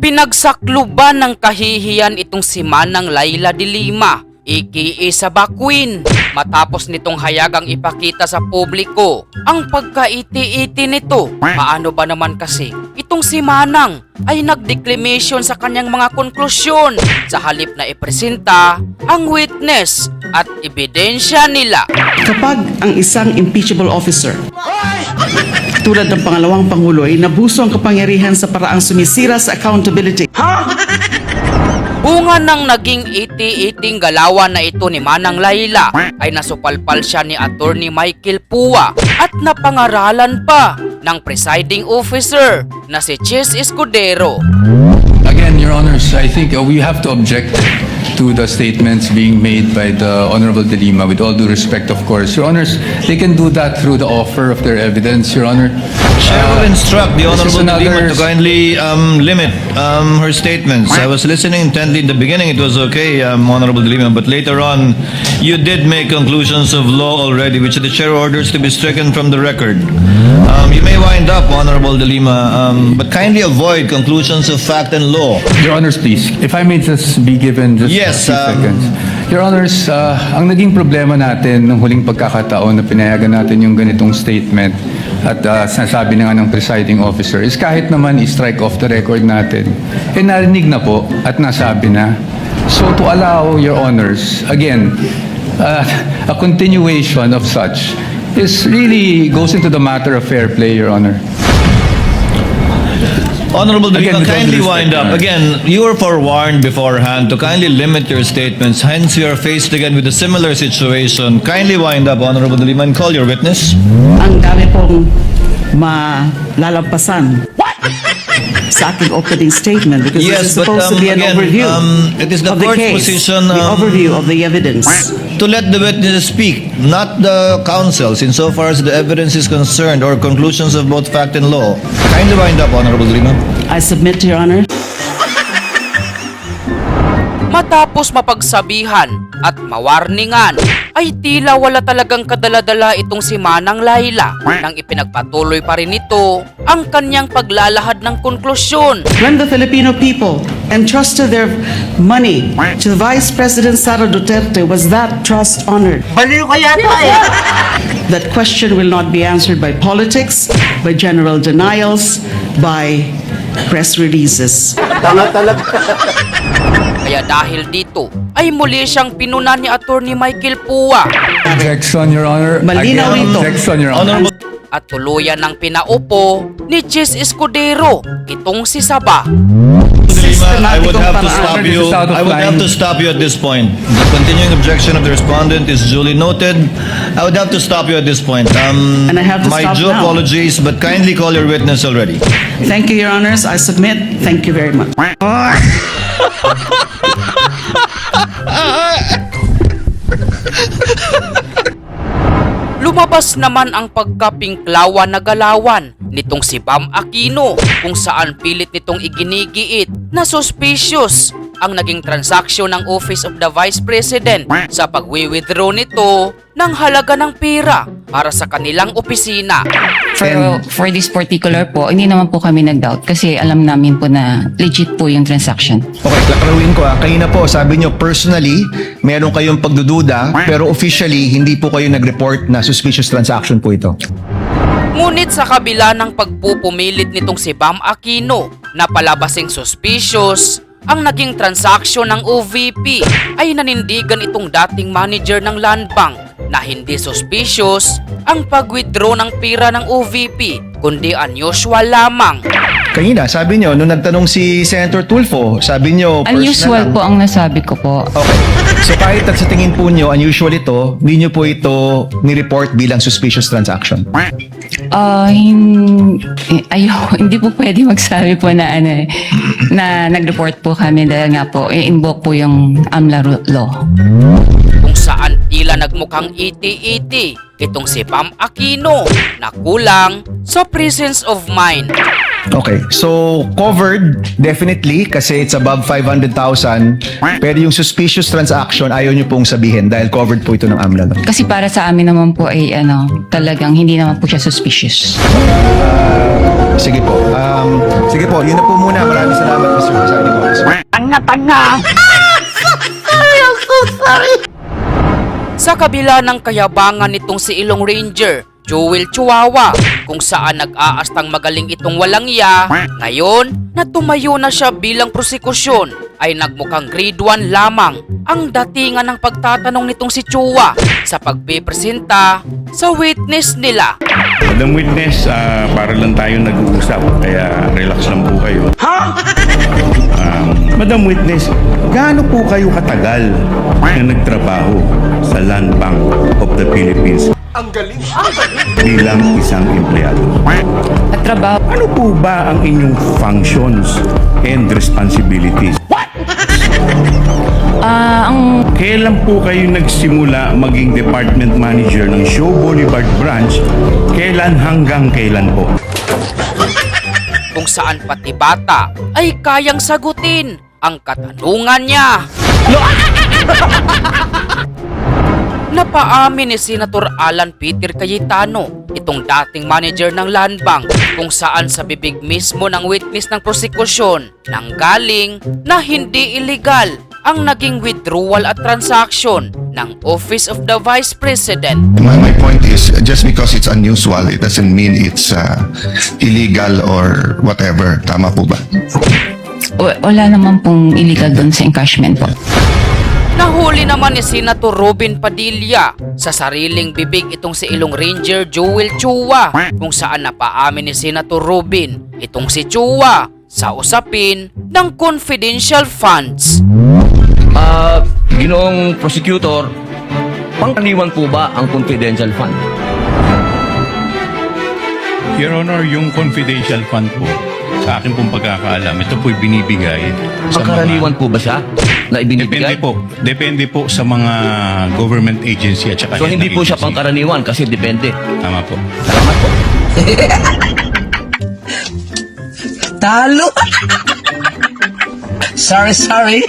Pinagsakluban ng kahihiyan itong si Manang Laila de Lima, aka Saba Queen, matapos nitong hayagang ipakita sa publiko ang pagkaiti-iti nito. Paano ba naman kasi itong si Manang ay nagdeclamation sa kanyang mga konklusyon sa halip na ipresenta ang witness at ebidensya nila. Kapag ang isang impeachable officer, tulad ng pangalawang Pangulo, ay nabuso ang kapangyarihan sa paraang sumisira sa accountability. Bunga ng naging iti-iting galawan na ito ni Manang Laila ay nasupalpal siya ni Attorney Michael Pua at napangaralan pa ng presiding officer na si Chis Escudero. Again, Your Honors, I think we have to object to the statements being made by the Honorable de Lima, with all due respect, of course. Your Honors, they can do that through the offer of their evidence, Your Honor. Chair will instruct the this is Honorable de Lima another- to kindly limit her statements. I was listening intently in the beginning. It was okay, Honorable de Lima, but later on, you did make conclusions of law already, which the Chair orders to be stricken from the record. You may wind up, Honorable de Lima, but kindly avoid conclusions of fact and law. Your Honors, please, if I may just be given just Yes, a few seconds. Your Honors, ang naging problema natin nung huling pagkakataon na pinayagan natin yung ganitong statement at sinasabi na nga ng presiding officer is kahit naman i-strike off the record natin, narinig na po at nasabi na. So to allow, Your Honors, again, a continuation of such is really goes into the matter of fair play, Your Honor. Honorable de Again, Lima, with all kindly due respect, wind up. Your Honor. Again, you were forewarned beforehand to kindly limit your statements. Hence, you are faced again with a similar situation. Kindly wind up, Honorable de Lima, and call your witness. Ang dami pong malalampasan sa aking opening statement because this is supposed to be an again, overview it is the of the court's case, position the overview of the evidence. to let the witnesses speak, not the counsels, insofar as the evidence is concerned or conclusions of both fact and law. Kindly wind up, Honorable de Lima. I submit to Your Honor. Matapos mapagsabihan at mawarningan, ay tila wala talagang kadaladala itong si Manang Laila nang ipinagpatuloy pa rin ito ang kanyang paglalahad ng konklusyon. When the Filipino people entrusted their money to Vice President Sara Duterte, was that trust honored? Baliw ka yata eh. That question will not be answered by politics, by general denials, by press releases. Kaya dahil dito ay muli siyang pinunan ni Attorney Michael Pua Objection, Your Honor. Malinaw Again, ito. objection, Your Honor. Honorable at tuluyan ng pinaupo ni Chis Escudero itong si Saba. de Lima, I would have to Sistematikong stop paraan. you. This is out of I would have line. to stop you at this point. The continuing objection of the respondent is duly noted. I would have to stop you at this point. And I have to my stop due now. apologies, but kindly call your witness already. Thank you, Your Honors. I submit. Thank you very much. Lumabas naman ang pagkapingklawan na galawan nitong si Bam Aquino kung saan pilit nitong iginigiit na suspicious ang naging transaksyon ng Office of the Vice President sa pagwi-withdraw nito ng halaga ng pera para sa kanilang opisina. For this particular po, hindi naman po kami nag-doubt kasi alam namin po na legit po yung transaction. Okay, klaruhin ko kanina po sabi nyo personally, meron kayong pagdududa, pero officially, hindi po kayo nag-report na suspicious transaction po ito. Ngunit sa kabila ng pagpupumilit nitong si Bam Aquino na palabasing suspicious, ang naging transaksyon ng OVP ay nanindigan itong dating manager ng Land Bank na hindi suspicious ang pag-withdraw ng pera ng OVP kundi unusual lamang. Kanina, sabi nyo, nung nagtanong si Senator Tulfo, sabi nyo, Unusual po ang nasabi ko po. Okay. So kahit at sa tingin po nyo, unusual ito, hindi nyo po ito ni-report bilang suspicious transaction. Hindi po pwede magsabi po na na nag-report po kami dahil nga po i-invoke po yung AMLA law. Kung saan tila nagmukhang iti-iti itong si Bam Aquino na kulang sa presence of mind. Okay, so covered definitely kasi it's above 500,000 pero yung suspicious transaction ayaw nyo pong sabihin dahil covered po ito ng AMLA. Kasi para sa amin naman po ay talagang hindi naman po siya suspicious. Sige po. Sige po, yun na po muna. Maraming salamat, Mr. Presiding Officer. Sa kabila ng kayabangan nitong si Ilong Ranger, Joel Chihuahua, kung saan nag-aastang magaling itong walang iya, ngayon na tumayo na siya bilang prosekusyon, ay nagmukhang grade 1 lamang ang datingan ng pagtatanong nitong si Chua sa pagpipresenta sa witness nila. Madam Witness, para lang tayo nag-uusap, kaya relax lang po kayo. Madam Witness, gaano po kayo katagal na nagtrabaho sa Land Bank of the Philippines? Ang galing! Bilang isang empleyado. At trabaho, Ano po ba ang inyong functions and responsibilities? ang Kailan po kayo nagsimula maging department manager ng Show Boulevard branch? Kailan hanggang kailan po? Kung saan pati bata ay kayang sagutin ang katanungan niya. Napaamin ni Senator Alan Peter Cayetano, itong dating manager ng Land Bank, kung saan sa bibig mismo ng witness ng prosekusyon nanggaling na hindi illegal ang naging withdrawal at transaction ng Office of the Vice President. My point is, just because it's unusual, it doesn't mean it's illegal or whatever. Tama po ba? wala naman pong illegal doon sa encashment po. Nahuli naman ni Senator Robin Padilla sa sariling bibig itong si Ilong Ranger Joel Chua, kung saan napaamin ni Senator Robin itong si Chua sa usapin ng confidential funds. Ginoong prosecutor, pangkaraniwan po ba ang confidential fund? Your Honor, yung confidential fund po, sa akin pong pagkakaalam, ito po'y binibigay sa Pangkaraniwan po ba siya na ibinibigay? Depende po sa mga government agency at saka So hindi ng po siya agency. pangkaraniwan kasi depende. Tama po. Salamat po. Talo! Sorry.